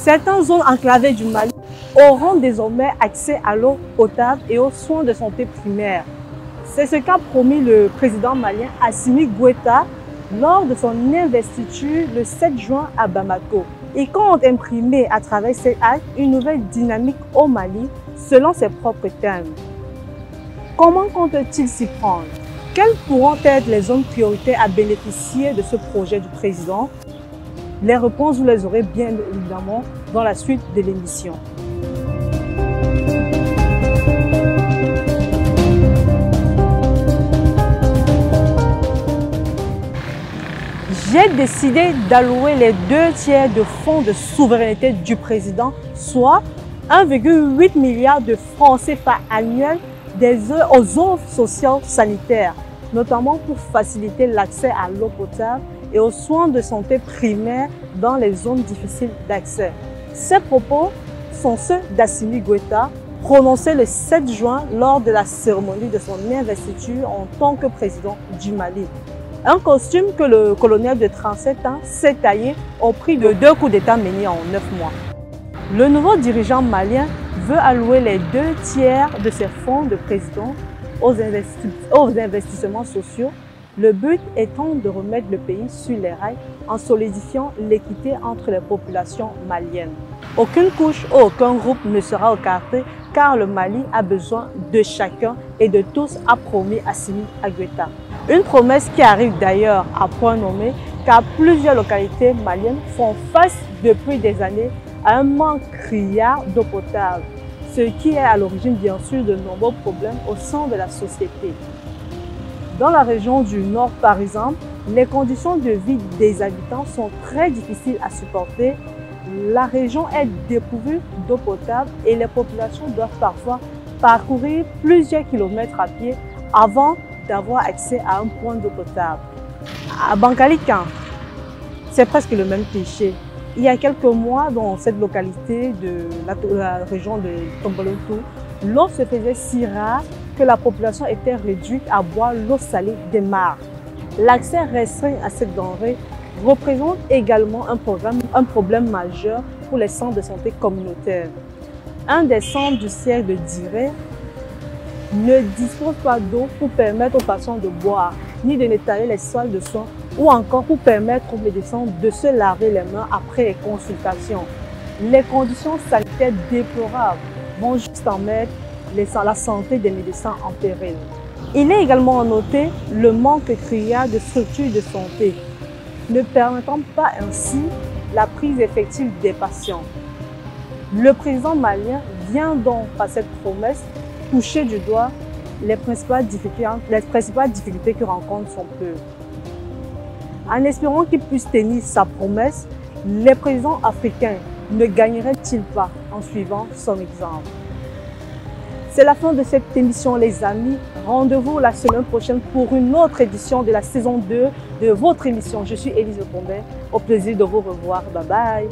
Certaines zones enclavées du Mali auront désormais accès à l'eau potable et aux soins de santé primaires. C'est ce qu'a promis le président malien Assimi Goïta lors de son investiture le 7 juin à Bamako. Il compte imprimer à travers cet acte une nouvelle dynamique au Mali selon ses propres termes. Comment compte-t-il s'y prendre? Quelles pourront être les zones prioritaires à bénéficier de ce projet du président? Les réponses, vous les aurez bien évidemment dans la suite de l'émission. J'ai décidé d'allouer les 2/3 de fonds de souveraineté du président, soit 1,8 milliard de francs CFA annuels aux offres sociales sanitaires, notamment pour faciliter l'accès à l'eau potable et aux soins de santé primaires dans les zones difficiles d'accès. Ces propos sont ceux d'Assimi Goïta, prononcés le 7 juin lors de la cérémonie de son investiture en tant que président du Mali. Un costume que le colonel de 37 ans s'est taillé au prix de 2 coups d'État menés en 9 mois. Le nouveau dirigeant malien veut allouer les 2/3 de ses fonds de président aux investissements sociaux, le but étant de remettre le pays sur les rails en solidifiant l'équité entre les populations maliennes. Aucune couche ou aucun groupe ne sera écarté car le Mali a besoin de chacun et de tous, a promis Assimi Goïta. Une promesse qui arrive d'ailleurs à point nommé car plusieurs localités maliennes font face depuis des années à un manque criard d'eau potable, ce qui est à l'origine bien sûr de nombreux problèmes au sein de la société. Dans la région du Nord par exemple, les conditions de vie des habitants sont très difficiles à supporter. La région est dépourvue d'eau potable et les populations doivent parfois parcourir plusieurs kilomètres à pied avant d'avoir accès à un point d'eau potable. À Bankalikan, c'est presque le même cliché. Il y a quelques mois, dans cette localité de la région de Tombolontou, l'eau se faisait si rare que la population était réduite à boire l'eau salée des mares. L'accès restreint à cette denrée représente également un problème majeur pour les centres de santé communautaires. Un des centres du siège de Diré ne dispose pas d'eau pour permettre aux patients de boire, ni de nettoyer les salles de soins, ou encore pour permettre aux médecins de se laver les mains après les consultations. Les conditions sanitaires déplorables vont juste en mettre la santé des médecins en péril. Il est également à noter le manque criard de structures de santé, ne permettant pas ainsi la prise effective des patients. Le président malien vient donc par cette promesse toucher du doigt les principales difficultés que rencontre son peuple. En espérant qu'il puisse tenir sa promesse, les présidents africains ne gagneraient-ils pas en suivant son exemple? C'est la fin de cette émission les amis. Rendez-vous la semaine prochaine pour une autre édition de la saison 2 de votre émission. Je suis Élise Pombet. Au plaisir de vous revoir. Bye bye.